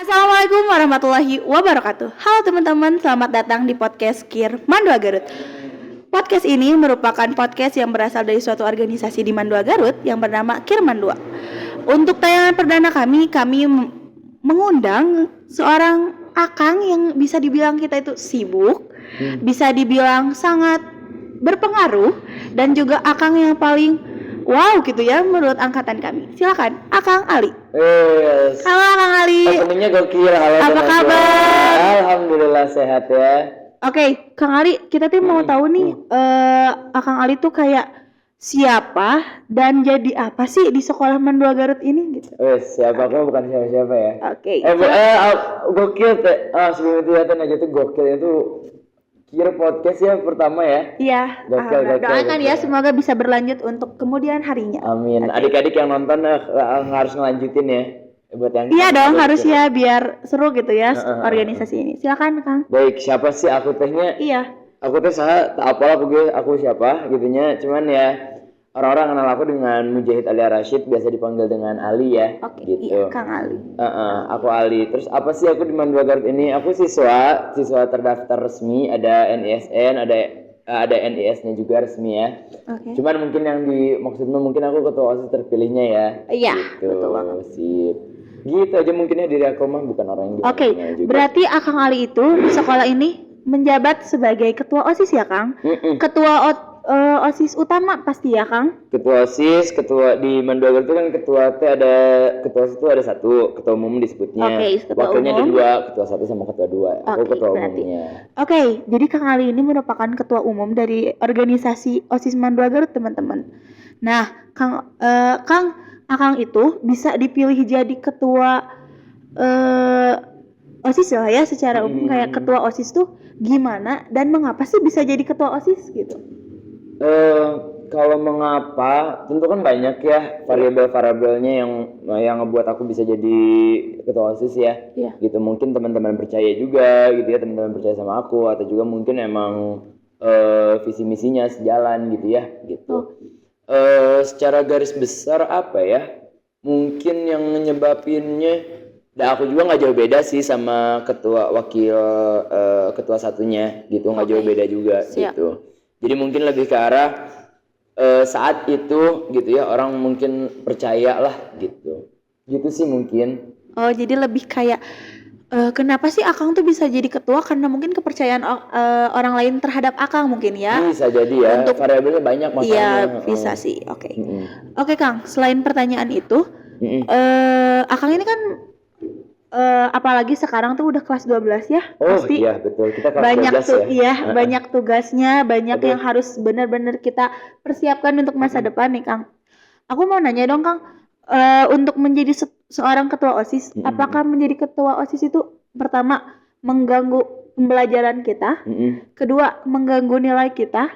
Assalamualaikum warahmatullahi wabarakatuh. Halo teman-teman, selamat datang di podcast KIR Mandua Garut. Podcast ini merupakan podcast yang berasal dari suatu organisasi di Mandua Garut yang bernama KIR Mandua. Untuk tayangan perdana kami mengundang seorang akang yang bisa dibilang kita itu sibuk, bisa dibilang sangat berpengaruh, dan juga akang yang paling wow gitu ya menurut angkatan kami. Silakan, Akang Ali. Yes. Halo Akang Ali. Openingnya gokil. Halo. Apa kabar? Alhamdulillah sehat ya. Oke, Kang Ali, kita tuh mau tahu nih, Akang Ali tuh kayak siapa dan jadi apa sih di sekolah Mandua Garut ini gitu? Siapa aku bukan siapa-siapa ya. Oke. Gokil teh. Sebelum itu ya aja tuh gokil itu KIR podcast ya pertama ya. Iya. Gokil. Doakan ya semoga bisa berlanjut untuk kemudian harinya. Amin. Okay. Adik-adik yang nonton harus ngelanjutin ya. Buat yang iya dong, harus ya biar seru gitu ya organisasi ini. Silakan Kang. Baik, siapa sih aku tehnya? Iya. Aku teh tak apalah aku siapa gitunya. Cuman ya orang-orang kenal aku dengan Mujahid Alia Rashid, biasa dipanggil dengan Ali ya. Oke, gitu. Iya, Kang Ali. Aku Ali. Terus apa sih aku di Mandua Garut ini? Aku siswa terdaftar resmi, ada NISN, ada NIS-nya juga resmi ya. Okay. Cuman mungkin yang maksudnya mungkin aku ketua OSIS terpilihnya ya. Iya, gitu. Betul banget. Sip. Gitu aja mungkinnya diri aku mah, bukan orang yang Oke, berarti Akang Ali itu di sekolah ini menjabat sebagai ketua OSIS ya, Kang? Ketua OSIS utama pasti ya, Kang? Ketua OSIS, ketua di Mandua Garut itu kan ketua OSIS itu ada satu, ketua umum disebutnya. Wakilnya ada dua, ketua satu sama ketua dua. Aku ketua umumnya. Oke, jadi Kang Ali ini merupakan ketua umum dari organisasi OSIS Mandua Garut, teman-teman. Nah, Akang itu bisa dipilih jadi ketua OSIS lah ya secara umum. Kayak ketua OSIS tuh gimana dan mengapa sih bisa jadi ketua OSIS gitu? Kalau mengapa, tentu kan banyak ya variabel-variabelnya yang ngebuat aku bisa jadi ketua OSIS ya. Yeah. Gitu, mungkin teman-teman percaya juga gitu ya, teman-teman percaya sama aku, atau juga mungkin emang visi misinya sejalan gitu ya gitu. Secara garis besar apa ya, mungkin yang nyebabinnya, aku juga nggak jauh beda sih sama ketua satunya gitu, nggak jauh beda juga. Siap. Gitu. Jadi mungkin lebih ke arah saat itu gitu ya, orang mungkin percaya lah gitu sih mungkin. Oh, jadi lebih kayak kenapa sih Akang tuh bisa jadi ketua? Karena mungkin kepercayaan orang lain terhadap Akang mungkin ya. Bisa jadi ya. Untuk variabelnya banyak masalahnya. Iya, bisa sih. Oke. Oke, Kang. Selain pertanyaan itu, Akang ini kan apalagi sekarang tuh udah kelas 12 ya. Pasti iya, betul. Kita kelas banyak 12 tuh ya. Iya, banyak tugasnya, banyak yang harus benar-benar kita persiapkan untuk masa depan nih, Kang. Aku mau nanya dong, Kang. Untuk menjadi seorang ketua OSIS, apakah menjadi ketua OSIS itu pertama mengganggu pembelajaran kita, kedua mengganggu nilai kita,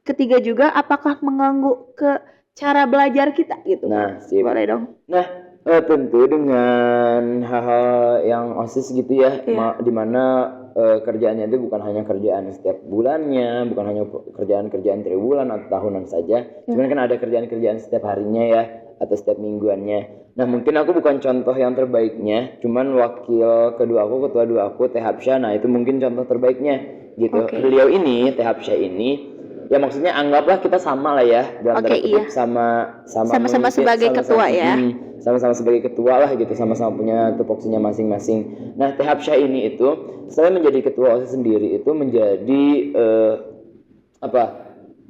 ketiga juga apakah mengganggu ke cara belajar kita gitu? Nah, sip. Boleh dong. Nah, tentu dengan hal-hal yang OSIS gitu ya, dimana kerjaannya itu bukan hanya kerjaan setiap bulannya, bukan hanya kerjaan triwulan atau tahunan saja, cuman kan ada kerjaan-kerjaan setiap harinya ya, atau setiap mingguannya. Nah, mungkin aku bukan contoh yang terbaiknya, cuman wakil kedua aku, ketua dua aku, Teh Hapsya, nah itu mungkin contoh terbaiknya gitu. Beliau ini, Teh Hapsya ini, ya maksudnya anggaplah kita sama lah ya, dalam tanda kutip sama-sama sebagai ketua ya. Sama-sama sebagai ketua lah gitu, sama-sama punya tupoksinya masing-masing. Nah, Teh Hapsya ini itu selain menjadi ketua OSIS sendiri itu menjadi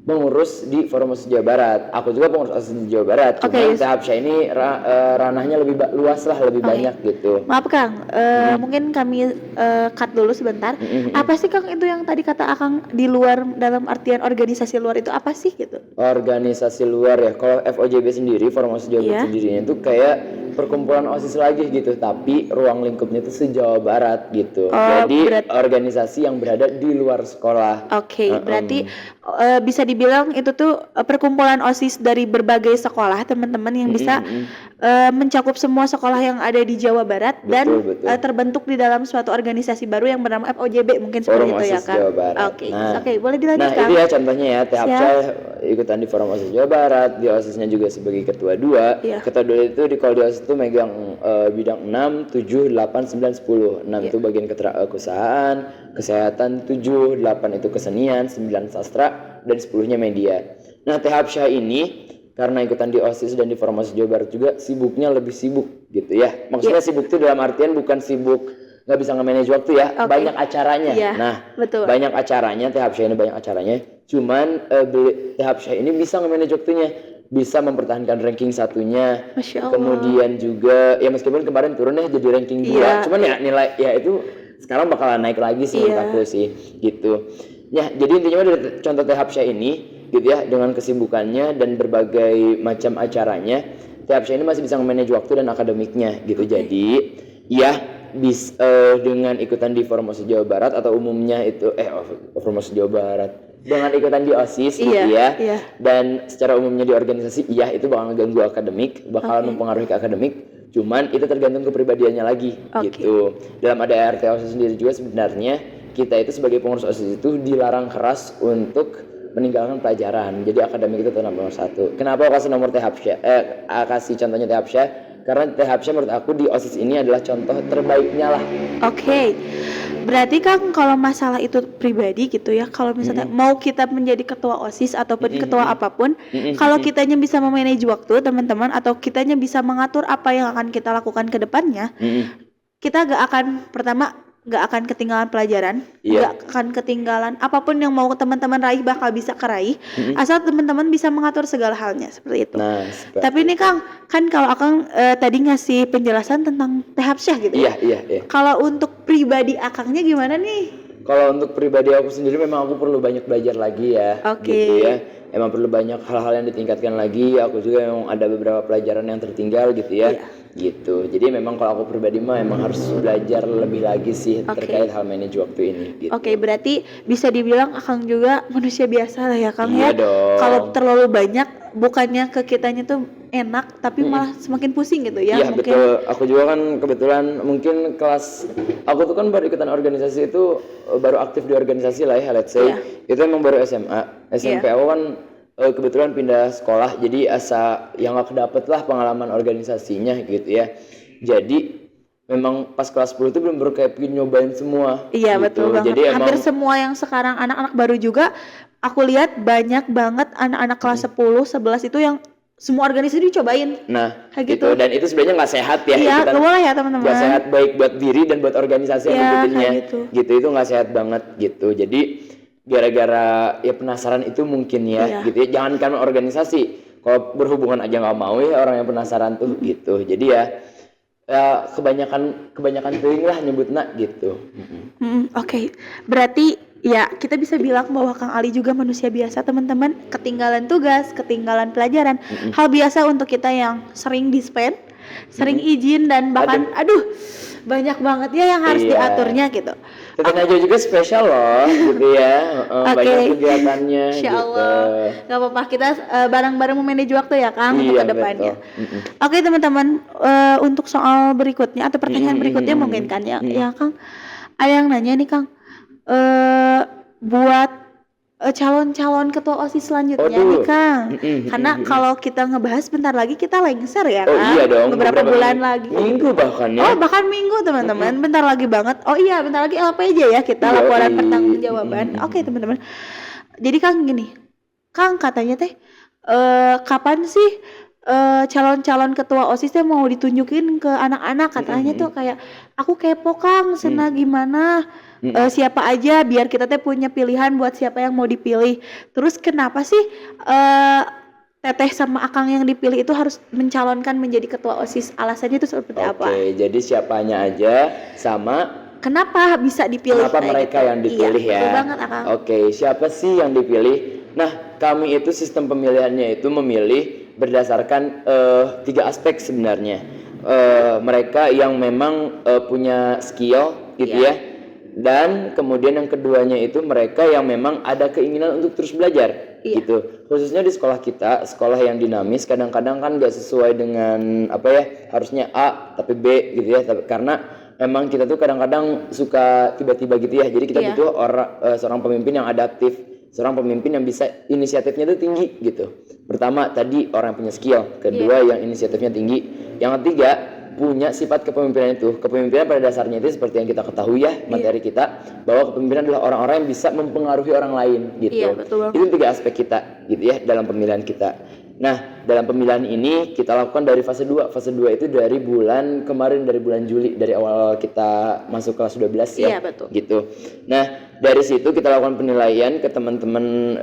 pengurus di Forum OSIS Jawa Barat. Aku juga pengurus OSIS di Jawa Barat. Cuma Teh Hapsya ini ranahnya lebih luas lah, lebih banyak gitu. Maaf Kang, mungkin kami cut dulu sebentar. Apa sih Kang itu yang tadi kata Akang di luar, dalam artian organisasi luar itu apa sih gitu? Organisasi luar ya. Kalau FOJB sendiri, Forum OSIS Jawa Barat sendirinya itu kayak perkumpulan OSIS lagi gitu, tapi ruang lingkupnya itu se-Jawa Barat gitu. Jadi organisasi yang berada di luar sekolah. Berarti bisa dibilang itu tuh perkumpulan OSIS dari berbagai sekolah, teman-teman yang bisa mencakup semua sekolah yang ada di Jawa Barat. Betul. Terbentuk di dalam suatu organisasi baru yang bernama FOJB, mungkin seperti itu ya Kak. Oke, boleh dilanjutkan. Nah, itu ya contohnya ya, Teh Hapsya ikutan di forum OSIS Jawa Barat, di OSISnya juga sebagai ketua 2. Iya. Ketua 2 itu kalau di OSIS itu megang bidang 6, 7, 8, 9, 10. 6 itu bagian keusahaan, kesehatan, 7, 8 itu kesenian, 9 sastra, dan 10-nya media. Nah, Teh Hapsyah ini karena ikutan di OSIS dan di forum OSIS Jawa Barat juga sibuknya lebih sibuk gitu ya. Maksudnya sibuk itu dalam artian bukan sibuk nggak bisa nge-manage waktu ya, banyak acaranya. Nah, betul. banyak acaranya, Teh Hapsyah ini banyak acaranya. Cuman Teh Hapsyah ini bisa nge-manage waktunya, bisa mempertahankan ranking satunya. Masya Allah. Kemudian juga ya meskipun kemarin turun ya jadi ranking 2, cuman ya nilai ya itu sekarang bakalan naik lagi sih menurut aku sih gitu. Ya, jadi intinya dari contoh Teh Hapsyah ini gitu ya, dengan kesibukannya dan berbagai macam acaranya, Teh Hapsyah ini masih bisa nge-manage waktu dan akademiknya gitu. Jadi ya dengan ikutan di forum OSIS Jawa Barat atau umumnya itu forum OSIS Jawa Barat dengan ikutan di OSIS gitu ya, dan secara umumnya di organisasi itu bakal ngeganggu akademik, bakal mempengaruhi ke akademik, cuman itu tergantung kepribadiannya lagi gitu. Dalam ADART OSIS sendiri juga sebenarnya kita itu sebagai pengurus OSIS itu dilarang keras untuk meninggalkan pelajaran, jadi akademik itu tetap nomor 1. Kenapa aku kasih nomor Teh Hapsyah, kasih contohnya Teh Hapsyah? Karena Teh Hapsyah menurut aku di OSIS ini adalah contoh terbaiknya lah. Oke. Berarti Kang kalau masalah itu pribadi gitu ya, kalau misalnya mau kita menjadi ketua OSIS ataupun ketua apapun, kalau kitanya bisa memanage waktu teman-teman, atau kitanya bisa mengatur apa yang akan kita lakukan ke depannya, kita gak akan ketinggalan pelajaran, gak akan ketinggalan apapun yang mau teman-teman raih bakal bisa keraih, asal teman-teman bisa mengatur segala halnya seperti itu. Nah, tapi ini Kang, kan kalau Akang tadi ngasih penjelasan tentang Teh Hapsyah gitu ya. Iya. Kalau untuk pribadi Akangnya gimana nih? Kalau untuk pribadi aku sendiri memang aku perlu banyak belajar lagi ya. Gitu ya. Emang perlu banyak hal-hal yang ditingkatkan lagi. Aku juga memang ada beberapa pelajaran yang tertinggal gitu ya. Gitu. Jadi memang kalau aku pribadi mah emang harus belajar lebih lagi sih terkait hal manage waktu ini gitu. Berarti bisa dibilang Akang juga manusia biasa lah ya Kang ya. Dong. Kalau terlalu banyak bukannya ke kitanya tuh enak tapi malah semakin pusing gitu ya. Iya betul. Aku juga kan kebetulan mungkin aku tuh kan baru ikutan organisasi itu, baru aktif di organisasi lah ya, let's say. Itu emang baru SMA. SMP aku kan kebetulan pindah sekolah, jadi yang gak kedapet lah pengalaman organisasinya gitu ya. Jadi memang pas kelas 10 itu belum kayak pengen nyobain semua. Iya gitu. Betul banget. Jadi hampir semua yang sekarang anak-anak baru juga aku lihat banyak banget anak-anak kelas 10, 11 itu yang semua organisasi dicobain. Nah, kayak gitu. Dan itu sebenarnya nggak sehat ya. Iya, nggak boleh ya teman-teman. Nggak sehat baik buat diri dan buat organisasi yang ngikutinnya. Gitu itu nggak sehat banget gitu. Jadi gara-gara ya penasaran itu mungkin ya, gitu ya. Jangankan organisasi, kalau berhubungan aja nggak mau ya orang yang penasaran tuh gitu. Jadi ya kebanyakan teling lah nyebutnya gitu. Oke. Berarti ya kita bisa bilang bahwa Kang Ali juga manusia biasa teman-teman, ketinggalan tugas, ketinggalan pelajaran, hal biasa untuk kita yang sering dispen, sering izin dan bahkan banyak banget ya yang harus diaturnya gitu. Teteh Najwa juga spesial loh gitu ya, banyak kegiatannya. Insya Allah gitu. Gak apa-apa, kita bareng-bareng memanage waktu ya Kang untuk kedepannya. Oke teman-teman, untuk soal berikutnya atau pertanyaan berikutnya mungkin kan ya Kang, ada yang nanya nih Kang, buat calon-calon ketua OSIS selanjutnya nih Kang. Karena kalau kita ngebahas bentar lagi kita lengser ya Kang. Iya dong. Beberapa bulan lagi. Minggu bahkan ya. Bahkan minggu teman-teman. Bentar lagi banget. Bentar lagi LPJ ya kita, laporan pertanggungjawaban. Oke teman-teman. Jadi Kang gini. Kang katanya teh kapan sih calon-calon ketua OSIS teh mau ditunjukin ke anak-anak, katanya tuh kayak aku kepo Kang, gimana? Siapa aja biar kita teh punya pilihan buat siapa yang mau dipilih. Terus kenapa sih Teteh sama Akang yang dipilih itu harus mencalonkan menjadi ketua OSIS? Alasannya itu seperti apa? Oke, jadi siapanya aja sama kenapa bisa dipilih? Kenapa mereka yang dipilih ya? Betul banget Akang. Oke, siapa sih yang dipilih? Nah, kami itu sistem pemilihannya itu memilih berdasarkan 3 aspek sebenarnya. Mereka yang memang punya skill gitu ya. Dan kemudian yang keduanya itu mereka yang memang ada keinginan untuk terus belajar gitu. Khususnya di sekolah kita, sekolah yang dinamis, kadang-kadang kan gak sesuai dengan harusnya A tapi B gitu ya. Karena memang kita tuh kadang-kadang suka tiba-tiba gitu ya. Jadi kita butuh seorang pemimpin yang adaptif seorang pemimpin yang bisa inisiatifnya itu tinggi gitu. Pertama tadi orang yang punya skill, kedua yang inisiatifnya tinggi, yang ketiga punya sifat kepemimpinan itu. Kepemimpinan pada dasarnya itu seperti yang kita ketahui ya materi kita, bahwa kepemimpinan adalah orang-orang yang bisa mempengaruhi orang lain gitu. Iya, betul banget. Itu 3 aspek kita gitu ya dalam pemilihan kita. Nah, dalam pemilihan ini kita lakukan dari fase 2. Fase 2 itu dari bulan kemarin, dari bulan Juli, dari awal kita masuk kelas 12 ya. Iya, betul. Gitu. Nah, dari situ kita lakukan penilaian ke teman-teman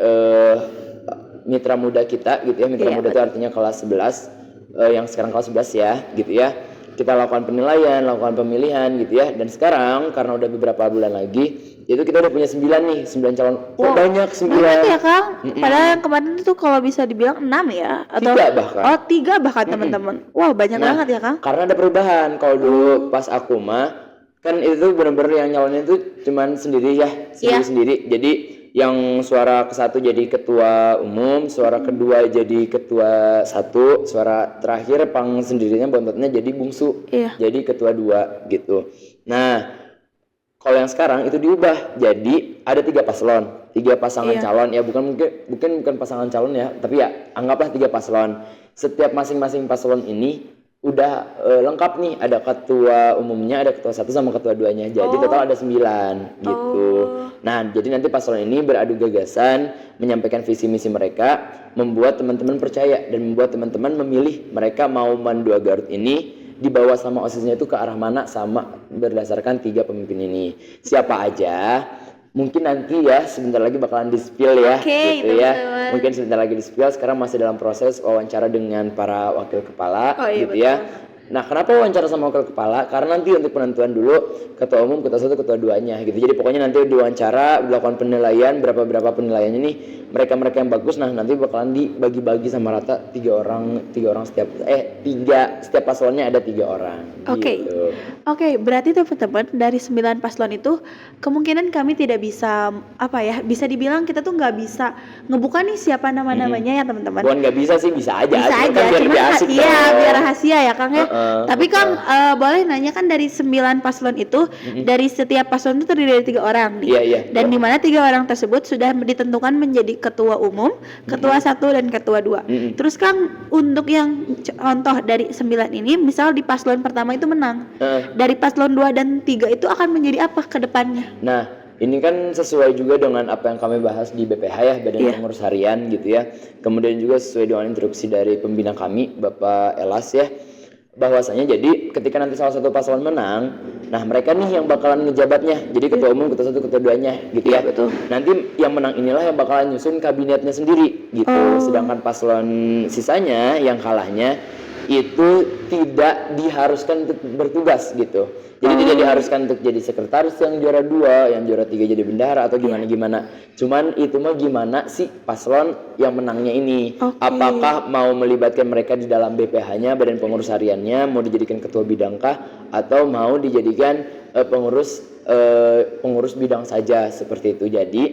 mitra muda kita gitu ya. Mitra muda itu artinya kelas 11 yang sekarang kelas 11 ya, gitu ya. Kita lakukan penilaian, lakukan pemilihan gitu ya. Dan sekarang karena udah beberapa bulan lagi, itu kita udah punya 9 nih, 9 calon. Banyak 9. Banyak ya Kang. Padahal yang kemarin itu kalau bisa dibilang 6 ya, atau 3 bahkan. Oh, 3 bahkan teman-teman. Wow, banyak banget ya Kang. Karena ada perubahan. Kalau dulu pas aku mah kan itu benar-benar yang nyalonnya itu cuman sendiri ya, sendiri. Jadi yang suara ke-1 jadi ketua umum, suara kedua jadi ketua 1, suara terakhir pang sendirinya bontot,nya jadi bungsu, jadi ketua 2 gitu. Nah, kalau yang sekarang itu diubah jadi ada 3 paslon, 3 pasangan calon ya, bukan pasangan calon ya, tapi ya anggaplah 3 paslon. Setiap masing-masing paslon ini udah lengkap nih, ada ketua umumnya, ada ketua 1 sama ketua 2-nya. Jadi total ada 9 gitu. Nah, jadi nanti paslon ini beradu gagasan, menyampaikan visi misi mereka, membuat teman-teman percaya dan membuat teman-teman memilih mereka mau Mandua Garut ini dibawa sama OSIS-nya itu ke arah mana, sama berdasarkan 3 pemimpin ini. Siapa aja? Mungkin nanti ya sebentar lagi bakalan di-spill ya, gitu ya. Mungkin sebentar lagi di-spill. Sekarang masih dalam proses wawancara dengan para wakil kepala, gitu ya. Nah, kenapa wawancara sama wakil kepala? Karena nanti untuk penentuan dulu ketua umum, ketua 1, ketua 2-nya gitu. Jadi pokoknya nanti diwawancara, dilakukan penilaian, berapa penilaiannya nih, mereka yang bagus. Nah, nanti bakalan dibagi-bagi sama rata 3 orang setiap paslonnya ada 3 orang. Gitu. Oke, berarti teman-teman dari 9 paslon itu kemungkinan kami tidak bisa bisa dibilang kita tuh nggak bisa ngebuka nih siapa nama-namanya ya teman-teman. Bukan nggak bisa sih, bisa aja. Bisa aja, kan biar rahasia ya Kang ya. Tapi Kang boleh nanya kan dari 9 paslon itu, dari setiap paslon itu terdiri dari 3 orang nih. Iya. Dan di mana 3 orang tersebut sudah ditentukan menjadi ketua umum, ketua 1 dan ketua 2. Terus Kang, untuk yang contoh dari 9 ini, misal di paslon pertama itu menang. Dari paslon 2 dan 3 itu akan menjadi apa ke depannya? Nah, ini kan sesuai juga dengan apa yang kami bahas di BPH ya, Badan Pengurus Harian gitu ya. Kemudian juga sesuai dengan instruksi dari pembina kami, Bapak Elas ya. Bahwasanya jadi ketika nanti salah satu paslon menang, nah mereka nih yang bakalan ngejabatnya. Jadi ketua umum, ketua 1, ketua 2-nya gitu ya. Betul. Nanti yang menang inilah yang bakalan nyusun kabinetnya sendiri gitu. Sedangkan paslon sisanya yang kalahnya itu tidak diharuskan untuk bertugas gitu. Jadi tidak diharuskan untuk jadi sekretaris yang juara 2, yang juara 3 jadi bendahara atau gimana. Cuman itu mah gimana sih paslon yang menangnya ini. Apakah mau melibatkan mereka di dalam BPH-nya, Badan Pengurus Hariannya, mau dijadikan ketua bidangkah, atau mau dijadikan pengurus bidang saja seperti itu. Jadi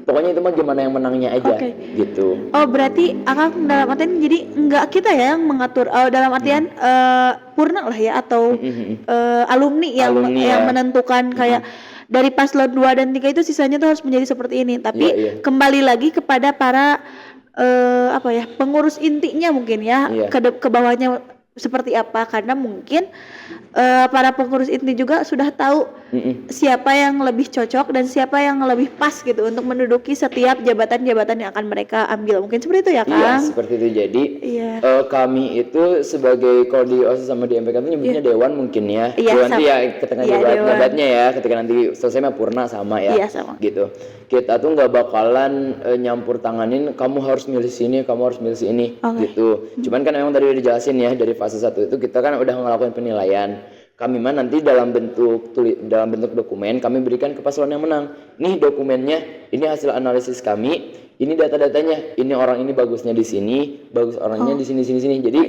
pokoknya itu mah gimana yang menangnya aja gitu. Oh, berarti Akang dalam artian jadi enggak kita ya yang mengatur, dalam artian purna lah ya, atau alumni yang menentukan kayak dari paslon 2 dan 3 itu sisanya tuh harus menjadi seperti ini. Tapi kembali lagi kepada para pengurus intinya mungkin ya, ke bawahnya seperti apa, karena mungkin para pengurus inti juga sudah tahu siapa yang lebih cocok dan siapa yang lebih pas gitu untuk menduduki setiap jabatan-jabatan yang akan mereka ambil. Mungkin seperti itu ya Kang? Iya, seperti itu. Jadi kami itu sebagai, kalau di OSIS sama di MPK itu nyebutnya dewan mungkin ya. Nanti ya ketika jabatnya ya, ketika nanti selesai mah purna sama ya. Sama. Gitu. Kita tuh nggak bakalan nyampur tanganin kamu harus milih sini, kamu harus milih sini gitu. Cuman kan memang tadi udah dijelasin ya, dari fase 1 itu kita kan udah ngelakuin penilaian. Kami mah nanti dalam bentuk dokumen kami berikan ke paslon yang menang. Nih dokumennya, ini hasil analisis kami, ini data-datanya, ini orang ini bagusnya di sini, bagus orangnya di sini. Jadi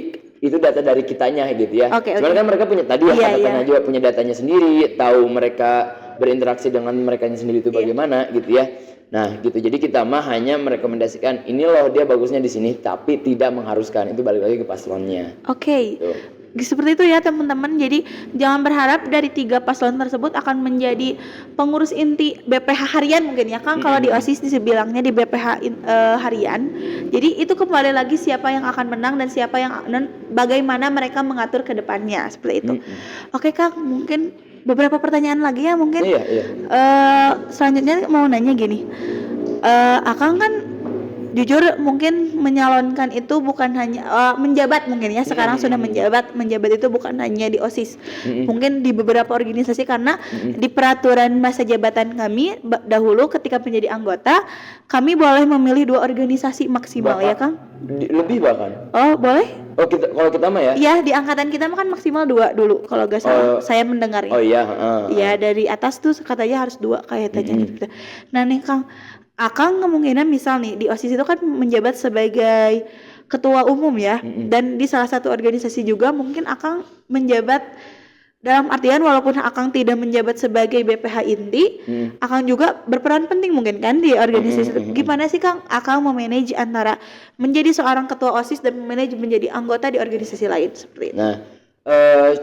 itu data dari kitanya gitu ya. Cuman kan mereka punya tadi kata-katanya juga punya datanya sendiri, tahu mereka berinteraksi dengan merekanya sendiri itu bagaimana gitu ya. Nah gitu, jadi kita mah hanya merekomendasikan ini loh dia bagusnya di sini, tapi tidak mengharuskan, itu balik lagi ke paslonnya. Gitu. Seperti itu ya teman-teman. Jadi jangan berharap dari 3 paslon tersebut akan menjadi pengurus inti BPH harian mungkin ya Kang. Kalau di OSIS dibilangnya di BPH harian. Jadi itu kembali lagi siapa yang akan menang dan siapa yang bagaimana mereka mengatur ke depannya seperti itu. Oke Kang, mungkin beberapa pertanyaan lagi ya mungkin. Iya. Selanjutnya mau nanya gini. Akang kan jujur mungkin menyalonkan itu bukan hanya menjabat mungkin ya sekarang sudah menjabat itu bukan hanya di OSIS, mungkin di beberapa organisasi karena di peraturan masa jabatan kami dahulu ketika menjadi anggota kami boleh memilih 2 organisasi maksimal ya Kang. Lebih bahkan. Oh boleh? Oh kalau kita mah ya? Iya di angkatan kita mah kan maksimal 2 dulu kalau gak salah saya mendengarnya. Oh iya. Iya dari atas tuh katanya harus 2 kayaknya gitu. Nah nih Kang, Akang kemungkinan misal nih di OSIS itu kan menjabat sebagai ketua umum ya, dan di salah satu organisasi juga mungkin Akang menjabat dalam artian walaupun Akang tidak menjabat sebagai BPH inti, Akang juga berperan penting mungkin kan di organisasi itu. Gimana sih Kang Akang memanage antara menjadi seorang ketua OSIS dan memanage menjadi anggota di organisasi lain seperti itu? Nah,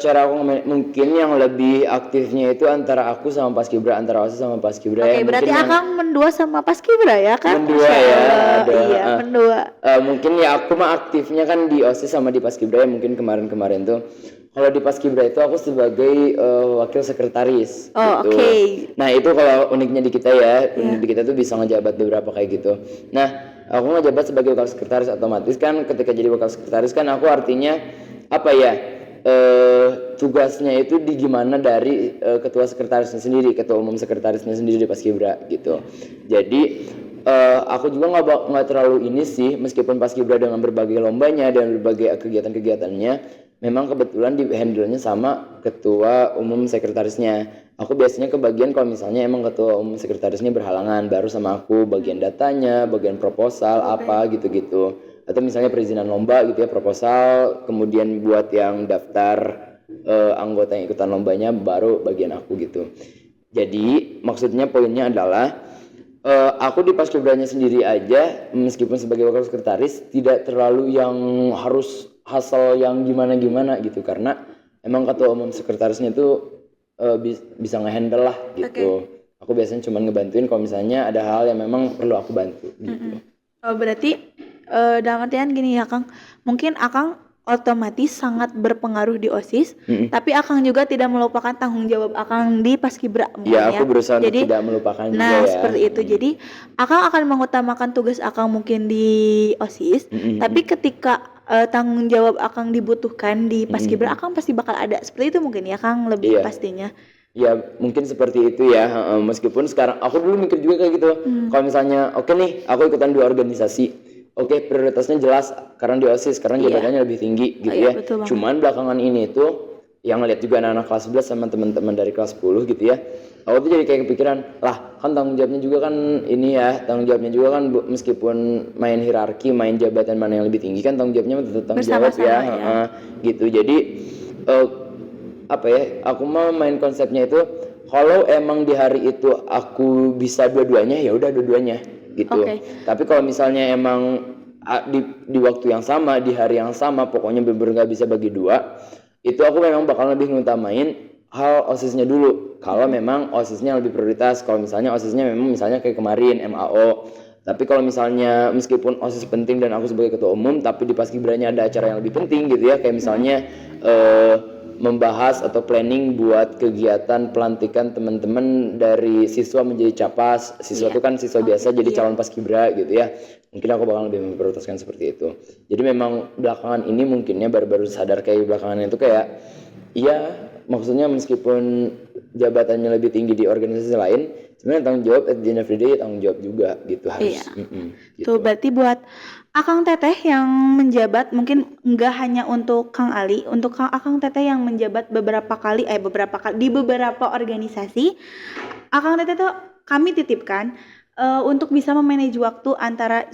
cara aku mungkin yang lebih aktifnya itu antara aku sama Paskibra, antara OSIS sama Paskibra. Oke, berarti Akang mendua sama Paskibra ya kan? Mendua ya. Iya, mendua. Mungkin ya aku mah aktifnya kan di OSIS sama di Paskibra ya, mungkin kemarin tuh. Kalau di Paskibra itu aku sebagai wakil sekretaris. Oh, gitu. Oke. Nah, itu kalau uniknya di kita ya, unik di kita tuh bisa ngejabat beberapa kayak gitu. Nah, aku ngejabat sebagai wakil sekretaris, otomatis kan ketika jadi wakil sekretaris kan aku artinya apa ya? Tugasnya itu di gimana dari ketua sekretarisnya sendiri, ketua umum sekretarisnya sendiri di Paskibra gitu. Jadi aku juga nggak terlalu ini sih, meskipun Paskibra dengan berbagai lombanya dan berbagai kegiatan-kegiatannya, memang kebetulan di handle-nya sama ketua umum sekretarisnya. Aku biasanya kebagian kalau misalnya emang ketua umum sekretarisnya berhalangan, baru sama aku bagian datanya, bagian proposal apa gitu-gitu. Atau misalnya perizinan lomba gitu ya, proposal, kemudian buat yang daftar anggota yang ikutan lombanya baru bagian aku gitu. Jadi maksudnya poinnya adalah aku di Paskibranya sendiri aja meskipun sebagai wakil sekretaris tidak terlalu yang harus hasil yang gimana-gimana gitu, karena emang ketua umum sekretarisnya itu bisa ngehandle lah gitu. Aku biasanya cuma ngebantuin kalau misalnya ada hal yang memang perlu aku bantu gitu. Oh berarti dalam artian gini ya Kang, mungkin Akang otomatis sangat berpengaruh di OSIS, tapi Akang juga tidak melupakan tanggung jawab Akang di Paskibra. Iya, aku berusaha untuk tidak melupakan juga ya. Seperti itu. Jadi Akang akan mengutamakan tugas Akang mungkin di OSIS, tapi ketika tanggung jawab Akang dibutuhkan di Paskibra, Akang pasti bakal ada. Seperti itu mungkin ya Kang, lebih pastinya. Ya mungkin seperti itu ya, meskipun sekarang aku dulu mikir juga kayak gitu. Kalau misalnya oke nih aku ikutan 2 organisasi, oke, prioritasnya jelas karena di OSIS, karena jabatannya lebih tinggi gitu ya. Cuman belakangan ini tuh yang ngeliat juga anak-anak kelas 11 sama teman-teman dari kelas 10 gitu ya, aku tuh jadi kayak kepikiran, lah kan tanggung jawabnya juga kan ini ya, tanggung jawabnya juga kan meskipun main hierarki, main jabatan mana yang lebih tinggi kan tanggung jawabnya tetap tanggung jawab ya. Gitu. Jadi apa ya, aku mau main konsepnya itu kalau emang di hari itu aku bisa dua-duanya ya udah dua-duanya gitu. Tapi kalau misalnya emang di waktu yang sama, di hari yang sama, pokoknya bener-bener gak bisa bagi 2, itu aku memang bakal lebih ngutamain hal OSISnya dulu. Kalau memang OSISnya lebih prioritas, kalau misalnya OSISnya memang misalnya kayak kemarin MAO. Tapi kalau misalnya meskipun OSIS penting dan aku sebagai ketua umum, tapi di Paskibranya ada acara yang lebih penting gitu ya, kayak misalnya membahas atau planning buat kegiatan pelantikan teman-teman dari siswa menjadi capas. Siswa itu kan siswa biasa jadi calon Paskibra gitu ya. Mungkin aku bakal lebih memprioritaskan seperti itu. Jadi memang belakangan ini mungkinnya baru-baru sadar kayak belakangan itu kayak iya, maksudnya meskipun jabatannya lebih tinggi di organisasi lain, sebenarnya tanggung jawab at the end of the day tanggung jawab juga gitu harus. Gitu. Tuh berarti buat Akang Teteh yang menjabat mungkin enggak hanya untuk Kang Ali, untuk Akang Teteh yang menjabat beberapa kali di beberapa organisasi, Akang Teteh tuh kami titipkan untuk bisa memanage waktu antara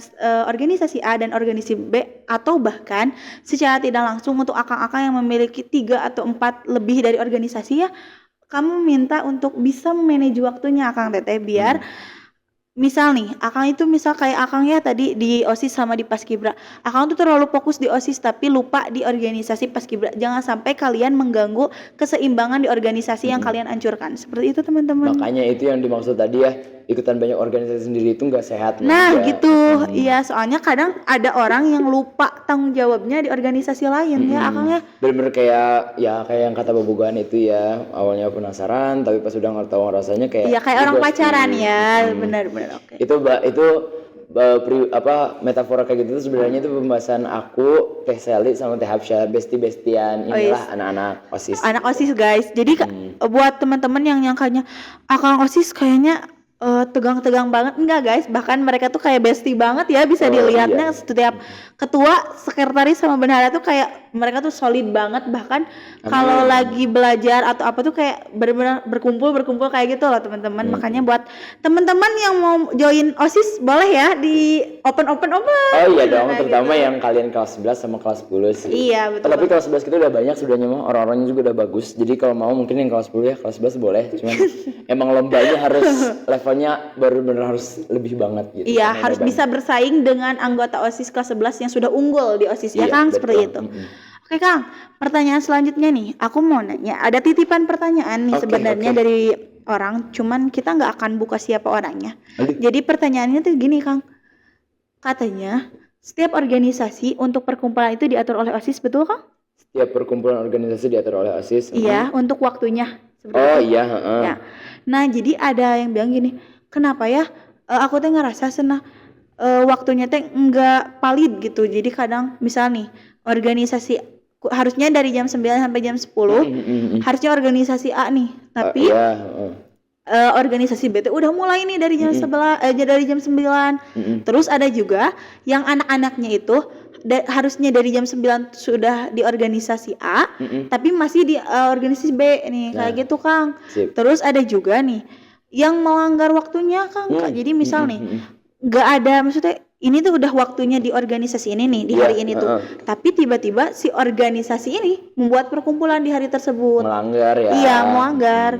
organisasi A dan organisasi B, atau bahkan secara tidak langsung untuk akang-akang yang memiliki 3 atau 4 lebih dari organisasi ya, kamu minta untuk bisa memanage waktunya Akang Teteh biar misal nih, Akang itu misal kayak Akang ya tadi di OSIS sama di Paskibra. Akang tuh terlalu fokus di OSIS tapi lupa di organisasi Paskibra. Jangan sampai kalian mengganggu keseimbangan di organisasi yang kalian anjurkan. Seperti itu teman-teman. Makanya itu yang dimaksud tadi ya, ikutan banyak organisasi sendiri itu nggak sehat. Nah juga. gitu, iya soalnya kadang ada orang yang lupa tanggung jawabnya di organisasi lain ya Akang ya. Bener-bener kayak yang kata Bobogan itu ya, awalnya penasaran tapi pas udah nggak tahu rasanya kayak Iya kayak orang ghosting. pacaran ya, benar-benar oke. Itu metafora kayak gitu tuh sebenarnya itu pembahasan aku, Teh Sally sama Teh Hapsya, besti-bestian inilah anak-anak OSIS. Anak OSIS guys. Jadi buat teman-teman yang nyangkanya Akang OSIS kayaknya tegang-tegang banget, enggak guys, bahkan mereka tuh kayak bestie banget ya, bisa dilihatnya setiap ketua, sekretaris sama bendahara tuh kayak mereka tuh solid banget, bahkan kalau lagi belajar atau apa tuh kayak benar-benar berkumpul kayak gitu loh teman-teman. Makanya buat teman-teman yang mau join OSIS boleh ya di open. Oh iya dong, terutama yang kalian kelas 11 sama kelas 10 sih. Iya betul. Tapi kelas 11 kita udah banyak sebenarnya mah, orang-orangnya juga udah bagus. Jadi kalau mau mungkin yang kelas 10 ya, kelas 11 boleh. Cuman emang lombanya harus levelnya benar-benar harus lebih banget gitu. Iya, harus bisa bersaing dengan anggota OSIS kelas 11 yang sudah unggul di OSIS ya Kang, seperti itu. Oke Kang, pertanyaan selanjutnya nih, aku mau nanya, ada titipan pertanyaan nih sebenarnya dari orang, cuman kita nggak akan buka siapa orangnya. Jadi pertanyaannya tuh gini Kang, katanya setiap organisasi untuk perkumpulan itu diatur oleh OSIS, betul Kang? Setiap perkumpulan organisasi diatur oleh OSIS. Iya, untuk waktunya. Oh iya. Ya. Nah jadi ada yang bilang gini, kenapa ya aku tuh ngerasa waktunya teh nggak valid gitu. Jadi kadang misal nih organisasi harusnya dari jam 9 sampai jam 10 harusnya organisasi A nih, tapi organisasi B udah mulai nih dari jam 11 dari jam 9. Terus ada juga yang anak-anaknya itu harusnya dari jam 9 sudah di organisasi A, tapi masih di organisasi B nih, kayak gitu Kang. Terus ada juga nih yang melanggar waktunya Kang. Jadi misal nih nggak ada, maksudnya ini tuh udah waktunya di organisasi ini nih di hari ini tuh, tapi tiba-tiba si organisasi ini membuat perkumpulan di hari tersebut. Melanggar ya. Iya, melanggar.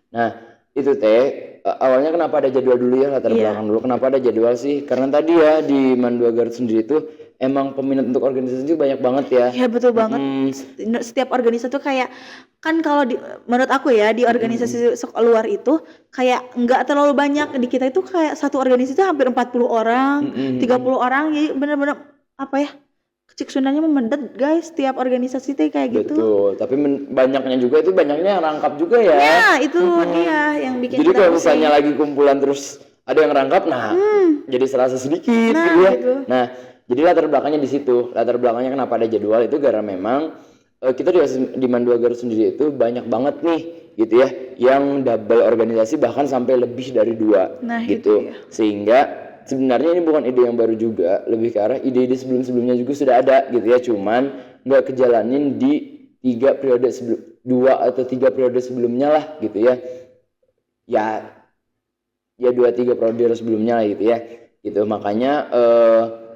Nah itu Teh, awalnya kenapa ada jadwal dulu ya, latar belakang dulu kenapa ada jadwal sih, karena tadi ya di Mandua Garut sendiri tuh emang peminat untuk organisasi itu banyak banget ya. Iya betul banget. Setiap organisasi tuh kayak kan kalau menurut aku ya di organisasi luar itu kayak nggak terlalu banyak, di kita itu kayak satu organisasi itu hampir 40 orang, 30 orang, jadi benar-benar apa ya, kecik Sundanya memendet guys, setiap organisasi tuh kayak gitu. Betul, tapi banyaknya juga itu banyaknya yang rangkap juga ya. Ya itu dia yang bikin. Jadi kalau misalnya lagi kumpulan terus ada yang rangkap, nah jadi serasa sedikit gitu ya. Nah jadi latar belakangnya di situ. Latar belakangnya kenapa ada jadwal itu karena memang kita di Mandua Garut sendiri itu banyak banget nih gitu ya yang double organisasi, bahkan sampai lebih dari 2 gitu. Sehingga sebenarnya ini bukan ide yang baru juga, lebih ke arah ide-ide sebelum-sebelumnya juga sudah ada gitu ya, cuman nggak kejalanin di 2 atau 3 periode sebelumnya lah gitu ya. Ya 2-3 periode sebelumnya lah gitu ya. Gitu makanya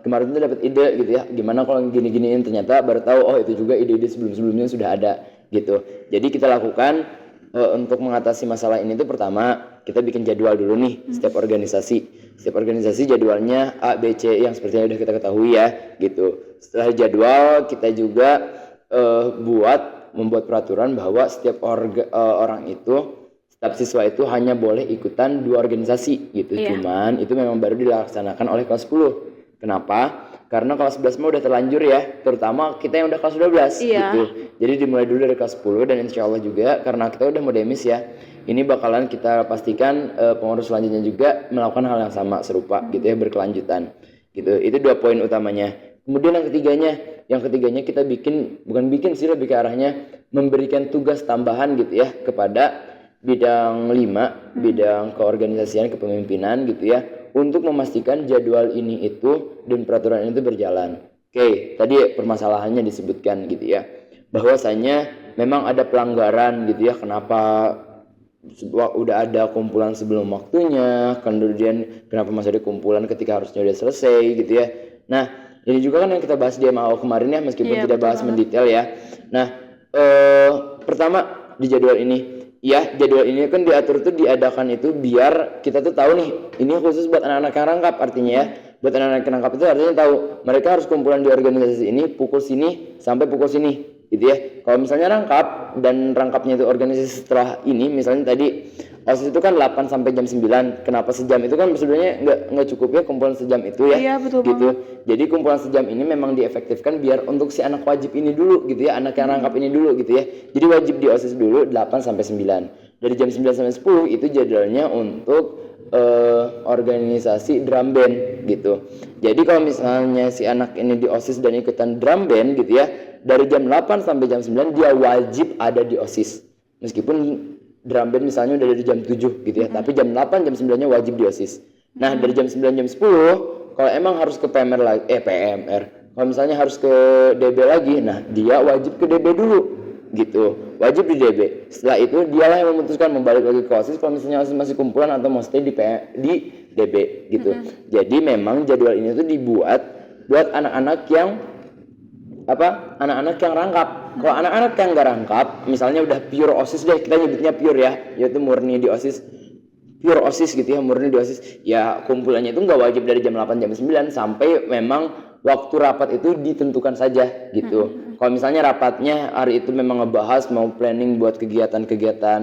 kemarin tuh dapat ide gitu ya, gimana kalau gini-giniin, ternyata baru tahu oh itu juga ide-ide sebelum-sebelumnya sudah ada gitu. Jadi kita lakukan untuk mengatasi masalah ini tuh pertama kita bikin jadwal dulu nih setiap organisasi jadwalnya A, B, C yang sepertinya udah kita ketahui ya gitu. Setelah jadwal kita juga membuat peraturan bahwa setiap orang itu, setiap siswa itu hanya boleh ikutan 2 organisasi gitu. Cuman itu memang baru dilaksanakan oleh kelas 10. Kenapa? Karena kelas 11 mah udah terlanjur ya, terutama kita yang udah kelas 12 gitu. Jadi dimulai dulu dari kelas 10 dan insya Allah juga karena kita udah mau demis ya, ini bakalan kita pastikan pengurus selanjutnya juga melakukan hal yang sama serupa gitu ya, berkelanjutan gitu. Itu 2 poin utamanya. Kemudian yang ketiganya kita bukan bikin sih, lebih ke arahnya memberikan tugas tambahan gitu ya kepada bidang 5, bidang keorganisasian, kepemimpinan gitu ya, untuk memastikan jadwal ini itu dan peraturan itu berjalan. Oke, tadi permasalahannya disebutkan gitu ya, bahwasanya memang ada pelanggaran gitu ya, kenapa udah ada kumpulan sebelum waktunya, kemudian kenapa masih ada kumpulan ketika harusnya udah selesai gitu ya. Nah, ini juga kan yang kita bahas di MAO kemarin ya, meskipun tidak bahas mendetail ya. Nah, pertama di jadwal ini ya jadwal ini kan diatur tuh diadakan itu biar kita tuh tahu nih ini khusus buat anak-anak yang rangkap artinya ya. Buat anak-anak yang rangkap itu artinya tahu mereka harus kumpulan di organisasi ini pukul sini sampai pukul sini gitu ya. Kalau misalnya rangkap dan rangkapnya itu organisasi setelah ini misalnya tadi OSIS itu kan 8 sampai jam 9. Kenapa sejam itu kan sebenarnya nggak cukup ya kumpulan sejam itu ya. Iya, betul gitu. banget. Jadi kumpulan sejam ini memang diefektifkan biar untuk si anak wajib ini dulu gitu ya, anak yang rangkap ini dulu gitu ya. Jadi wajib di OSIS dulu 8 sampai 9. Dari jam 9 sampai 10 itu jadwalnya untuk organisasi drum band gitu. Jadi kalau misalnya si anak ini di OSIS dan ikutan drum band gitu ya, dari jam 8 sampai jam 9 dia wajib ada di OSIS. Meskipun drum band misalnya udah dari jam 7 gitu ya, tapi jam 8 jam 9-nya wajib di OSIS. Nah, dari jam 9 jam 10 kalau emang harus ke PMR lagi PMR. Kalau misalnya harus ke DB lagi, nah dia wajib ke DB dulu gitu, wajib di DB. Setelah itu dialah yang memutuskan mau balik lagi ke OSIS kalau misalnya OSIS masih kumpulan atau mau stay di DB gitu. Jadi memang jadwal ini tuh dibuat buat anak-anak yang anak-anak yang rangkap. Kalau anak-anak yang nggak rangkap, misalnya udah pure OSIS deh, kita nyebutnya pure ya, yaitu murni di OSIS, pure OSIS gitu ya, murni di OSIS. Ya kumpulannya itu nggak wajib dari jam 8 jam 9 sampai memang waktu rapat itu ditentukan saja gitu. Kalau misalnya rapatnya hari itu memang ngebahas mau planning buat kegiatan-kegiatan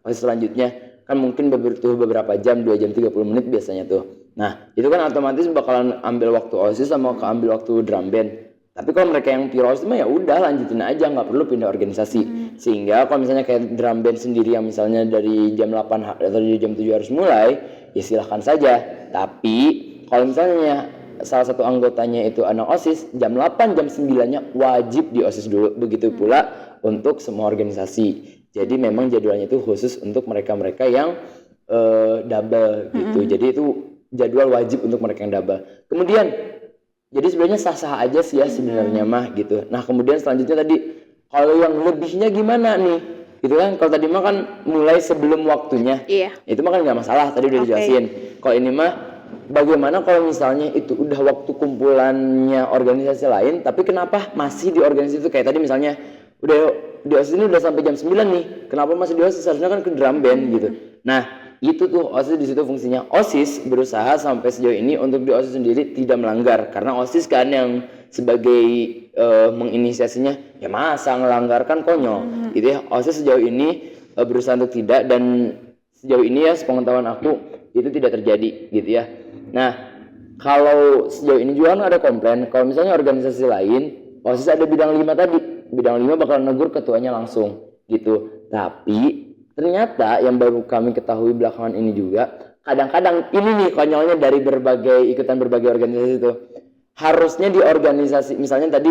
OSIS selanjutnya, kan mungkin butuh beberapa jam, 2 jam 30 menit biasanya tuh. Nah, itu kan otomatis bakalan ambil waktu OSIS sama keambil waktu drum band. Tapi kalau mereka yang pure OSIS mah ya udah lanjutin aja, nggak perlu pindah organisasi. Sehingga kalau misalnya kayak drum band sendiri yang misalnya dari jam 8 atau dari jam 7 harus mulai, ya silahkan saja. Tapi kalau misalnya salah satu anggotanya itu anak OSIS, jam 8 jam 9-nya wajib di OSIS dulu. Begitu pula untuk semua organisasi. Jadi memang jadwalnya itu khusus untuk mereka-mereka yang double gitu. Jadi itu jadwal wajib untuk mereka yang double. Kemudian jadi sebenarnya sah-sah aja sih ya sebenarnya mah gitu. Nah, kemudian selanjutnya tadi kalau yang lebihnya gimana nih? Gitu kan, kalau tadi mah kan mulai sebelum waktunya. Iya. Itu mah kan nggak masalah, tadi udah dijelasin. Kalau ini mah bagaimana kalau misalnya itu udah waktu kumpulannya organisasi lain, tapi kenapa masih di organisasi itu? Kayak tadi misalnya udah di OSIS ini udah sampai jam 9 nih, kenapa masih di OSIS? Harusnya kan ke drum band gitu. Nah, itu tuh OSIS di situ fungsinya. OSIS berusaha sampai sejauh ini untuk di OSIS sendiri tidak melanggar, karena OSIS kan yang sebagai menginisiasinya, ya masa ngelanggar, kan konyol gitu ya. OSIS sejauh ini berusaha untuk tidak, dan sejauh ini ya sepengetahuan aku itu tidak terjadi gitu ya. Nah, kalau sejauh ini juga kan ada komplain kalau misalnya organisasi lain OSIS ada bidang 5 tadi, bidang 5 bakal negur ketuanya langsung gitu. Tapi ternyata yang baru kami ketahui belakangan ini juga, kadang-kadang ini nih konyolnya dari ikutan berbagai organisasi itu. Harusnya di organisasi, misalnya tadi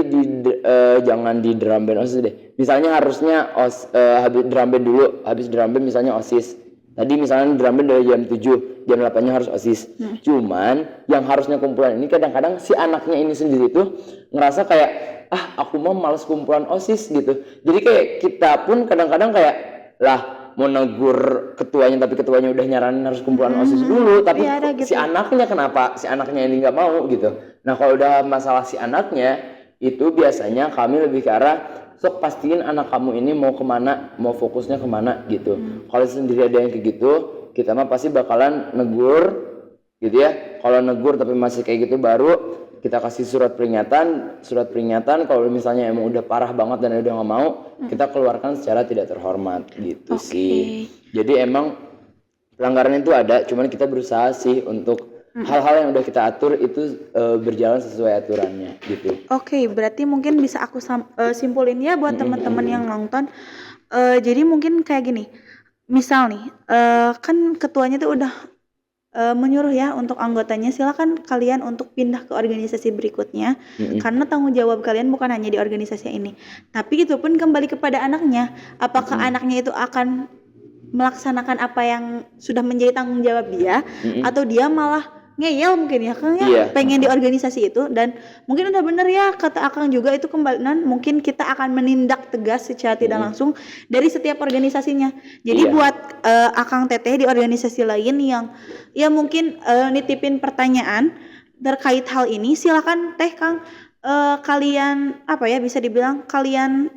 jangan di drum band OSIS deh. Misalnya harusnya habis drum band dulu, habis drum band misalnya OSIS. Tadi misalnya drum band dari jam 7, jam 8-nya harus OSIS. Cuman yang harusnya kumpulan ini kadang-kadang si anaknya ini sendiri tuh ngerasa kayak, aku mah males kumpulan OSIS gitu. Jadi kayak kita pun kadang-kadang kayak, lah mau negur ketuanya tapi ketuanya udah nyaranin harus kumpulan OSIS dulu, tapi gitu. Si anaknya kenapa si anaknya ini nggak mau gitu. Nah, kalau udah masalah si anaknya itu biasanya kami lebih ke arah sok pastiin anak kamu ini mau kemana, mau fokusnya kemana gitu. Kalau sendiri ada yang kayak gitu, kita mah pasti bakalan negur gitu ya. Kalau negur tapi masih kayak gitu, baru kita kasih surat peringatan. Kalau misalnya emang udah parah banget dan udah nggak mau, kita keluarkan secara tidak terhormat gitu sih. Jadi emang pelanggaran itu ada, cuman kita berusaha sih untuk hal-hal yang udah kita atur itu berjalan sesuai aturannya gitu. Oke, berarti mungkin bisa aku simpulin ya buat teman-teman yang nonton. Jadi mungkin kayak gini, misal nih, kan ketuanya tuh udah menyuruh ya untuk anggotanya, silakan kalian untuk pindah ke organisasi berikutnya, karena tanggung jawab kalian bukan hanya di organisasi ini. Tapi itu pun kembali kepada anaknya, apakah anaknya itu akan melaksanakan apa yang sudah menjadi tanggung jawab dia, atau dia malah ngeyel mungkin ya, kan ya pengen di organisasi itu. Dan mungkin udah bener ya kata Akang juga, itu kembalian mungkin kita akan menindak tegas secara tidak langsung dari setiap organisasinya. Jadi buat Akang Teteh di organisasi lain yang ya mungkin nitipin pertanyaan terkait hal ini, silakan Teh Kang, kalian bisa dibilang kalian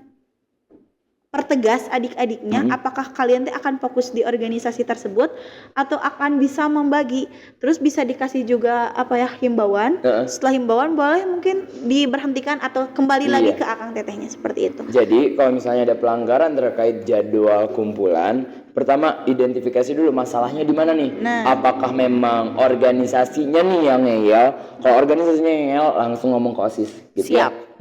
pertegas adik-adiknya apakah kalian teh akan fokus di organisasi tersebut atau akan bisa membagi. Terus bisa dikasih juga himbauan. Setelah himbauan boleh mungkin diberhentikan atau kembali lagi ke akang tetehnya seperti itu. Jadi kalau misalnya ada pelanggaran terkait jadwal kumpulan, pertama identifikasi dulu masalahnya di mana nih. Apakah memang organisasinya nih yang ngeyel? Kalau organisasinya ngeyel langsung ngomong ke OSIS gitu. Siap.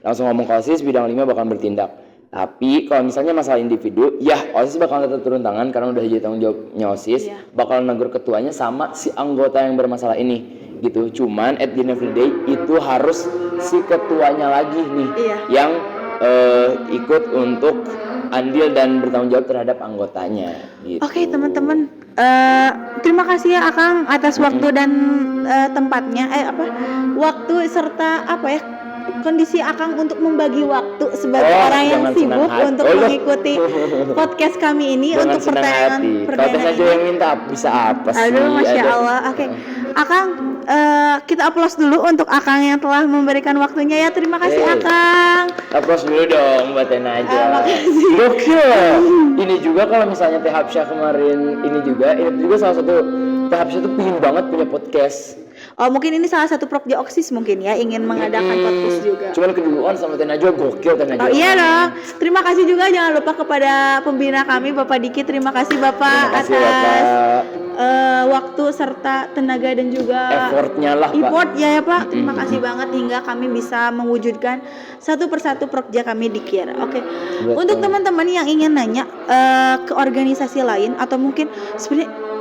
Langsung ngomong ke OSIS, bidang 5 bakal bertindak. Tapi kalau misalnya masalah individu, ya OSIS bakal tetap turun tangan karena udah jadi tanggung jawabnya OSIS, bakal negur ketuanya sama si anggota yang bermasalah ini gitu. Cuman at the end of the day itu harus si ketuanya lagi nih yang ikut untuk andil dan bertanggung jawab terhadap anggotanya gitu. Oke, teman-teman, terima kasih ya Akang atas waktu dan tempatnya waktu serta kondisi Akang untuk membagi waktu sebagai orang yang sibuk untuk mengikuti podcast kami ini. Jangan untuk pertanyaan aja yang minta bisa apa sih? Aduh, Masya Allah. Oke. Akang, kita aplaus dulu untuk Akang yang telah memberikan waktunya ya. Terima kasih Akang. Aplaus dulu dong buat Tena aja. Gokil. Ini juga kalau misalnya Teh Hapsyah kemarin ini juga salah satu Teh Hapsyah tuh pingin banget punya podcast. Oh, mungkin ini salah satu prokja OSIS mungkin ya, ingin mengadakan podcast juga. Cuman keduluan sama Tenajwa, gokil Tenajwa. Oh iya dong. Terima kasih juga, jangan lupa kepada pembina kami Bapak Diki. Terima kasih Bapak atas waktu serta tenaga dan juga effortnya lah Pak. Ya Pak. Terima kasih banget hingga kami bisa mewujudkan satu persatu prokja kami di KIR. Oke. Untuk teman-teman yang ingin nanya ke organisasi lain atau mungkin sebenarnya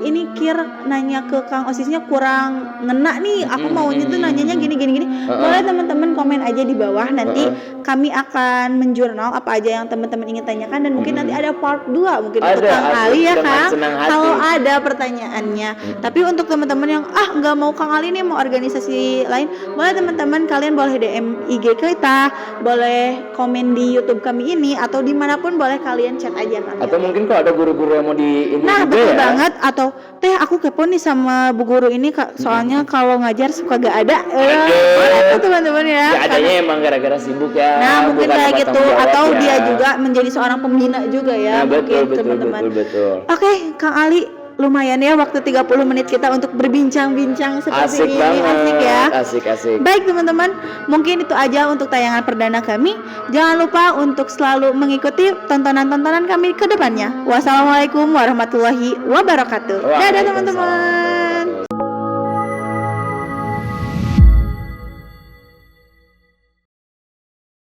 ini KIR nanya ke Kang OSISnya kurang ngena nih, aku maunya tuh nanyanya gini. Boleh teman-teman komen aja di bawah, nanti kami akan menjurnal apa aja yang teman-teman ingin tanyakan dan mungkin nanti ada part 2 mungkin untuk Kang Ali ya Kang, kalau ada pertanyaannya. Tapi untuk teman-teman yang nggak mau Kang Ali nih, mau organisasi lain, boleh teman-teman kalian boleh DM IG kita, boleh komen di YouTube kami ini, atau dimanapun boleh kalian chat aja kami. Atau mungkin kalau ada guru-guru yang mau di ini betul banget. Atau Teh aku kepo nih sama bu guru ini soalnya kalau ngajar suka gak ada. Itu teman-teman ya. Ya adanya emang gara-gara sibuk ya. Nah mungkin kayak gitu, atau dia juga menjadi seorang pembina juga ya. Betul. Oke, Kang Ali, lumayan ya waktu 30 menit kita untuk berbincang-bincang seperti asik ini. Banget. Asik ya. Asik. Baik teman-teman, mungkin itu aja untuk tayangan perdana kami. Jangan lupa untuk selalu mengikuti tontonan-tontonan kami ke depannya. Wassalamualaikum warahmatullahi wabarakatuh. Dadah teman-teman.